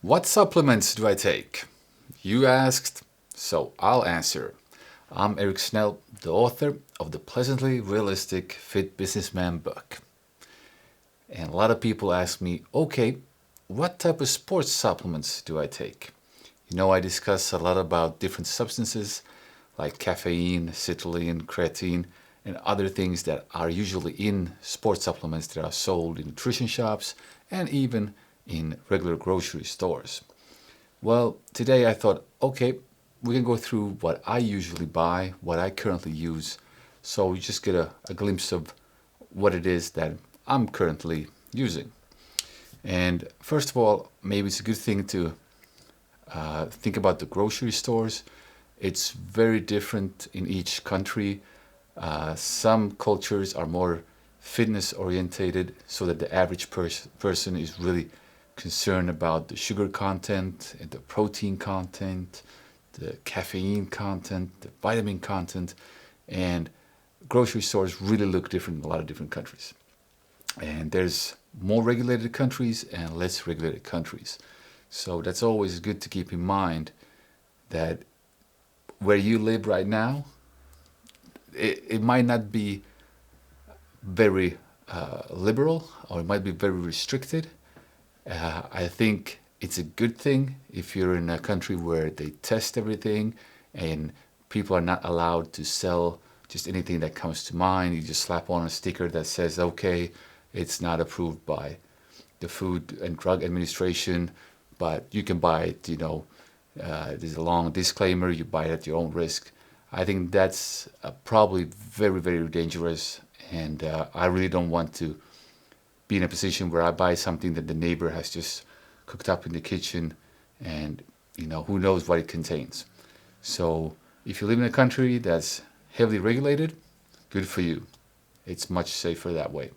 What supplements do I take? You asked, so I'll answer. I'm Eric Snell, the author of the Pleasantly Realistic Fit Businessman book. And a lot of people ask me, okay, what type of sports supplements do I take? I discuss a lot about different substances like caffeine, citrulline, creatine, and other things that are usually in sports supplements that are sold in nutrition shops and even in regular grocery stores. Well, today I thought, okay, we can go through what I usually buy, what I currently use, so you just get a glimpse of what it is that I'm currently using. And first of all, maybe it's a good thing to think about the grocery stores. It's very different in each country. Some cultures are more fitness orientated, so that the average person is really concerned about the sugar content and the protein content, the caffeine content, the vitamin content, and grocery stores really look different in a lot of different countries. And there's more regulated countries and less regulated countries. So that's always good to keep in mind that where you live right now, it might not be very liberal, or it might be very restricted. I think it's a good thing if you're in a country where they test everything and people are not allowed to sell just anything that comes to mind. You just slap on a sticker that says, okay, it's not approved by the Food and Drug Administration, but you can buy it, there's a long disclaimer, you buy it at your own risk. I think that's probably very, very dangerous, and I really don't want to be in a position where I buy something that the neighbor has just cooked up in the kitchen, and who knows what it contains. So if you live in a country that's heavily regulated, good for you. It's much safer that way.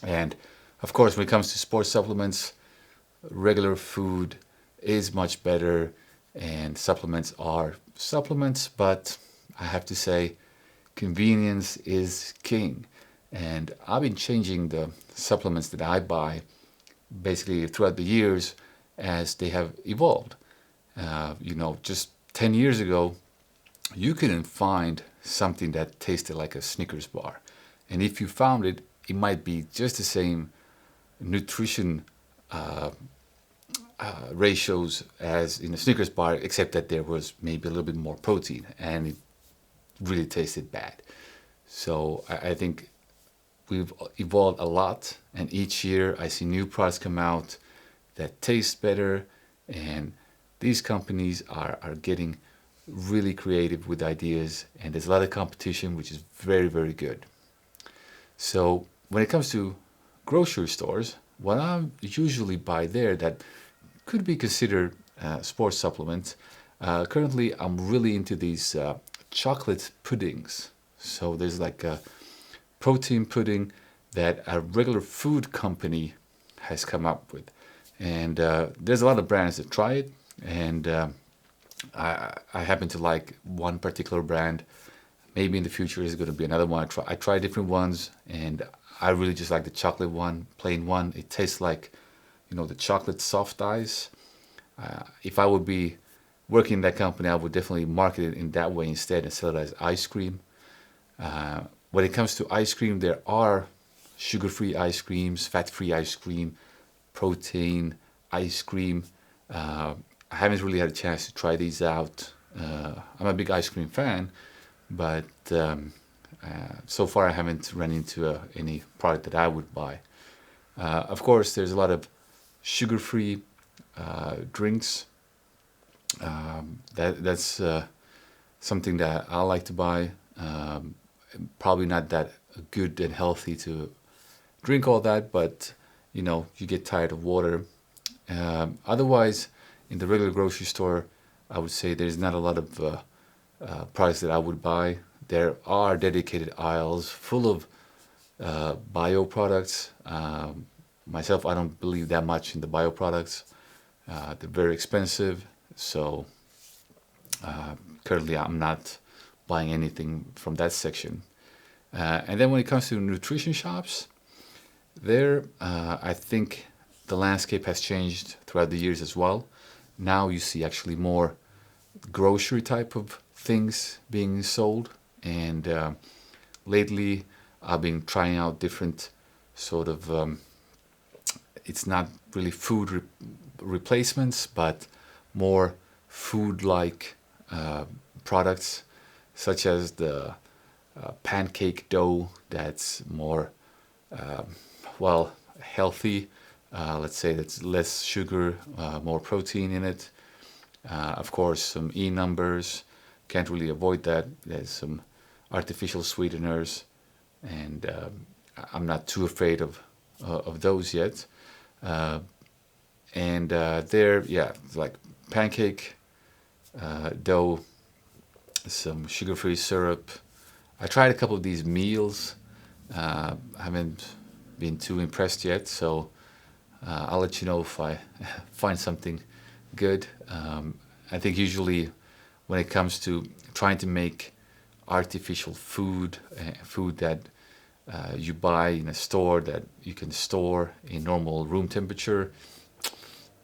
And of course, when it comes to sports supplements, regular food is much better, and supplements are supplements, but I have to say, convenience is king. And I've been changing the supplements that I buy basically throughout the years as they have evolved. Just 10 years ago, you couldn't find something that tasted like a Snickers bar. And if you found it, it might be just the same nutrition ratios as in a Snickers bar, except that there was maybe a little bit more protein, and it really tasted bad. So I think we've evolved a lot, and each year I see new products come out that taste better, and these companies are getting really creative with ideas, and there's a lot of competition, which is very, very good. So when it comes to grocery stores, what I usually buy there that could be considered sports supplements, currently I'm really into these chocolate puddings. So there's like a protein pudding that a regular food company has come up with. And there's a lot of brands that try it, and I happen to like one particular brand. Maybe in the future there's going to be another one. I try different ones, and I really just like the chocolate one, plain one. It tastes like, the chocolate soft ice. If I would be working in that company, I would definitely market it in that way instead and sell it as ice cream. When it comes to ice cream, there are sugar-free ice creams, fat-free ice cream, protein ice cream. I haven't really had a chance to try these out. I'm a big ice cream fan, but so far I haven't run into any product that I would buy. Of course, there's a lot of sugar-free drinks. That's something that I like to buy. Probably not that good and healthy to drink all that, but you get tired of water. Otherwise, in the regular grocery store, I would say there's not a lot of products that I would buy. There are dedicated aisles full of bio products. Myself, I don't believe that much in the bio products. They're very expensive, so currently I'm not buying anything from that section. And then when it comes to nutrition shops, there I think the landscape has changed throughout the years as well. Now you see actually more grocery type of things being sold, and lately I've been trying out different sort of it's not really food replacements, but more food-like products, such as the pancake dough that's more well healthy. Let's say that's less sugar, more protein in it. Of course, some E numbers. Can't really avoid that. There's some artificial sweeteners, and I'm not too afraid of those yet. Uh, and they're like pancake dough, some sugar-free syrup. I tried a couple of these meals. Haven't been too impressed yet, so I'll let you know if I find something good. I think usually when it comes to trying to make artificial food, food that you buy in a store that you can store in normal room temperature,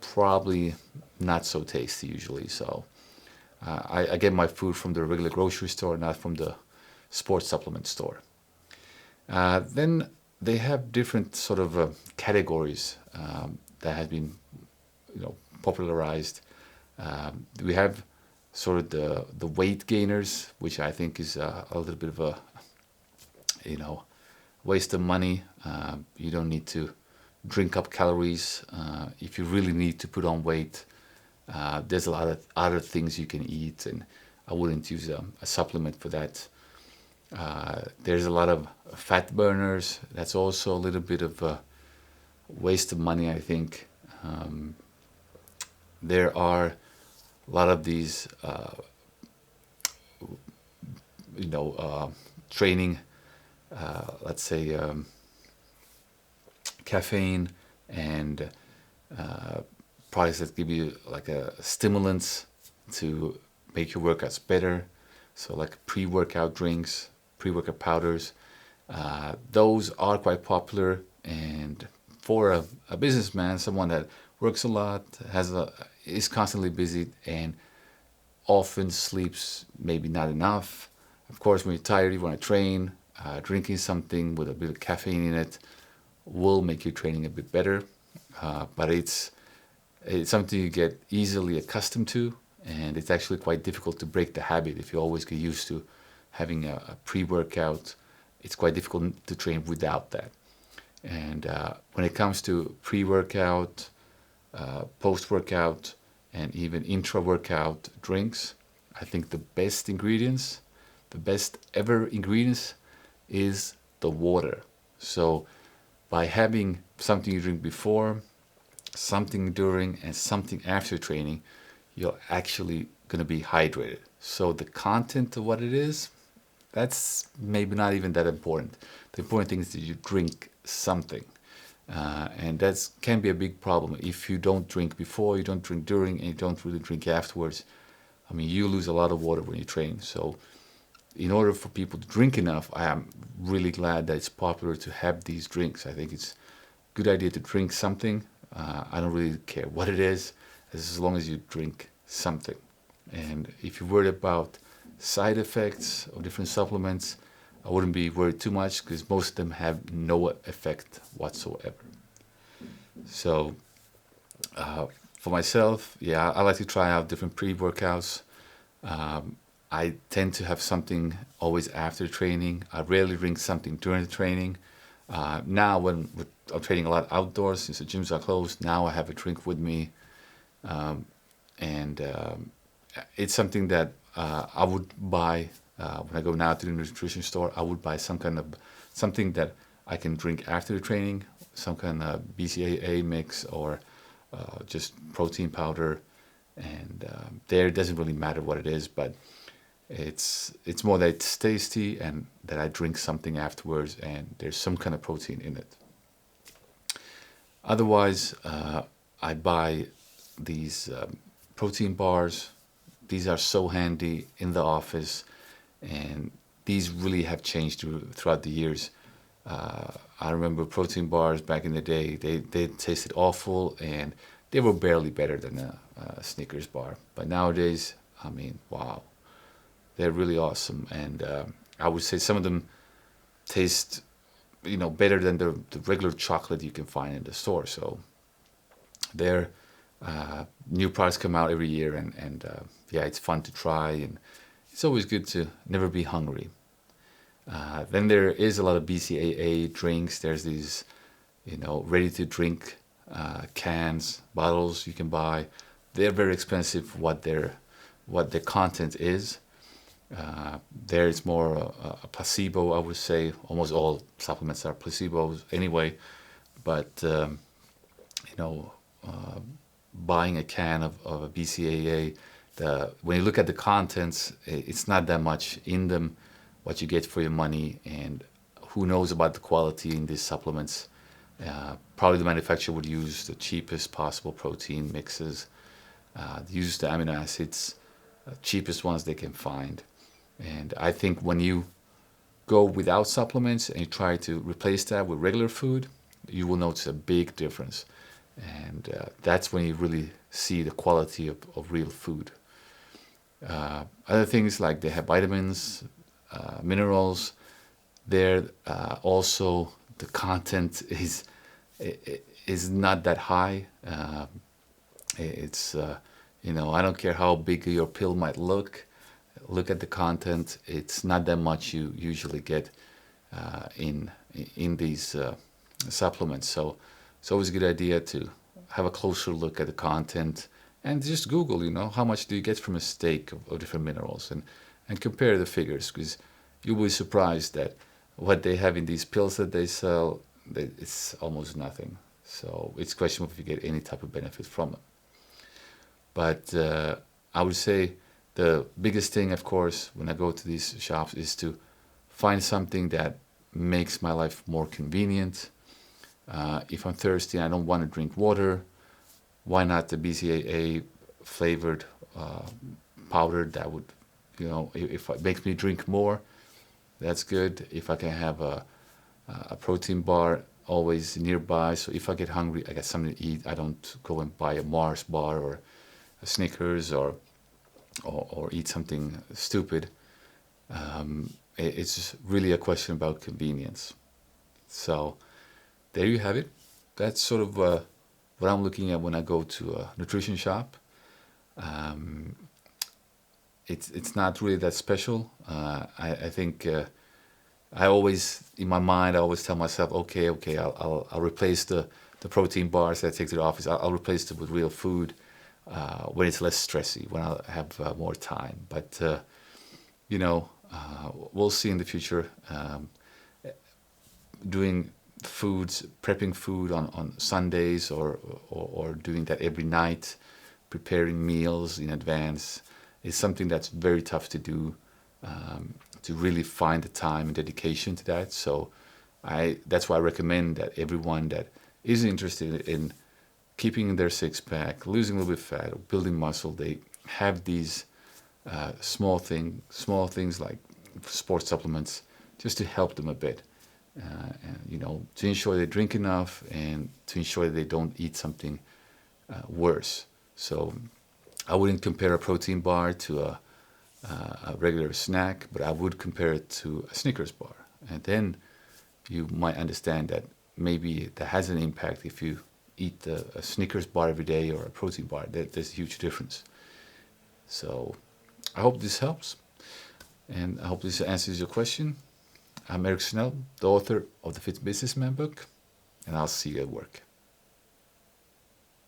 probably not so tasty usually. So I get my food from the regular grocery store, not from the sports supplement store. Then they have different sort of categories that have been, popularized. We have sort of the weight gainers, which I think is a little bit of a, waste of money. You don't need to drink up calories. If you really need to put on weight, there's a lot of other things you can eat, and I wouldn't use a supplement for that. There's a lot of fat burners. That's also a little bit of a waste of money, I think. There are a lot of these, training, let's say, caffeine and products that give you like a stimulants to make your workouts better. So like pre-workout drinks, pre-workout powders. Those are quite popular, and for a businessman, someone that works a lot, is constantly busy, and often sleeps maybe not enough. Of course, when you're tired, you want to train. Drinking something with a bit of caffeine in it will make your training a bit better, but it's something you get easily accustomed to, and it's actually quite difficult to break the habit if you always get used to having a pre-workout. It's quite difficult to train without that. And when it comes to pre-workout, post-workout, and even intra-workout drinks, I think the best ingredients, the best ever ingredients, is the water. So by having something you drink before, something during, and something after training, you're actually going to be hydrated. So the content of what it is, that's maybe not even that important. The important thing is that you drink something. And that can be a big problem. If you don't drink before, you don't drink during, and you don't really drink afterwards, I mean, you lose a lot of water when you train. So in order for people to drink enough, I am really glad that it's popular to have these drinks. I think it's a good idea to drink something. I don't really care what it is, as long as you drink something. And if you're worried about side effects of different supplements, I wouldn't be worried too much, because most of them have no effect whatsoever. So for myself, I like to try out different pre-workouts. I tend to have something always after training. I rarely drink something during the training. Now when I'm training a lot outdoors, since the gyms are closed, now I have a drink with me. And it's something that I would buy when I go now to the nutrition store. I would buy something that I can drink after the training, some kind of BCAA mix, or just protein powder. And there, it doesn't really matter what it is, but it's more that it's tasty and that I drink something afterwards and there's some kind of protein in it. Otherwise, I buy these protein bars. These are so handy in the office, and these really have changed throughout the years. I remember protein bars back in the day, they tasted awful and they were barely better than a Snickers bar. But nowadays, I mean, wow, they're really awesome. And I would say some of them taste, better than the regular chocolate you can find in the store. So their new products come out every year, and yeah, it's fun to try, and it's always good to never be hungry. Then there is a lot of BCAA drinks. There's these, ready to drink cans, bottles you can buy. They're very expensive. What their content is. There is more a placebo, I would say. Almost all supplements are placebos anyway, but you know, uh, buying a can of a BCAA, when you look at the contents, it's not that much in them, what you get for your money, and who knows about the quality in these supplements. Probably the manufacturer would use the cheapest possible protein mixes, use the amino acids, cheapest ones they can find. And I think when you go without supplements and you try to replace that with regular food, you will notice a big difference. And that's when you really see the quality of real food. Other things like they have vitamins, minerals. There also the content is not that high. It's I don't care how big your pill might look. Look at the content. It's not that much you usually get in these supplements. So it's always a good idea to have a closer look at the content and just Google, how much do you get from a steak of different minerals, and compare the figures, because you'll be surprised that what they have in these pills that they sell, it's almost nothing. So it's questionable if you get any type of benefit from it. But I would say the biggest thing, of course, when I go to these shops is to find something that makes my life more convenient. If I'm thirsty and I don't want to drink water, why not the BCAA flavored powder that would, if it makes me drink more, that's good. If I can have a protein bar always nearby, so if I get hungry, I got something to eat. I don't go and buy a Mars bar or a Snickers or eat something stupid. It's really a question about convenience. So there you have it. That's sort of what I'm looking at when I go to a nutrition shop. It's not really that special. I think I always, in my mind, I always tell myself, okay, I'll replace the protein bars that I take to the office. I'll replace them with real food when it's less stressy, when I have more time. But we'll see in the future. Doing prepping food on Sundays, or doing that every night, preparing meals in advance, is something that's very tough to do, to really find the time and dedication to that. So that's why I recommend that everyone that is interested in keeping their six-pack, losing a little bit of fat, or building muscle, they have these small things like sports supplements, just to help them a bit. And to ensure they drink enough, and to ensure they don't eat something worse. So I wouldn't compare a protein bar to a regular snack, but I would compare it to a Snickers bar. And then you might understand that maybe that has an impact if you eat a Snickers bar every day or a protein bar. There's a huge difference. So I hope this helps, and I hope this answers your question. I'm Eric Snell, the author of the Fit Businessman book, and I'll see you at work.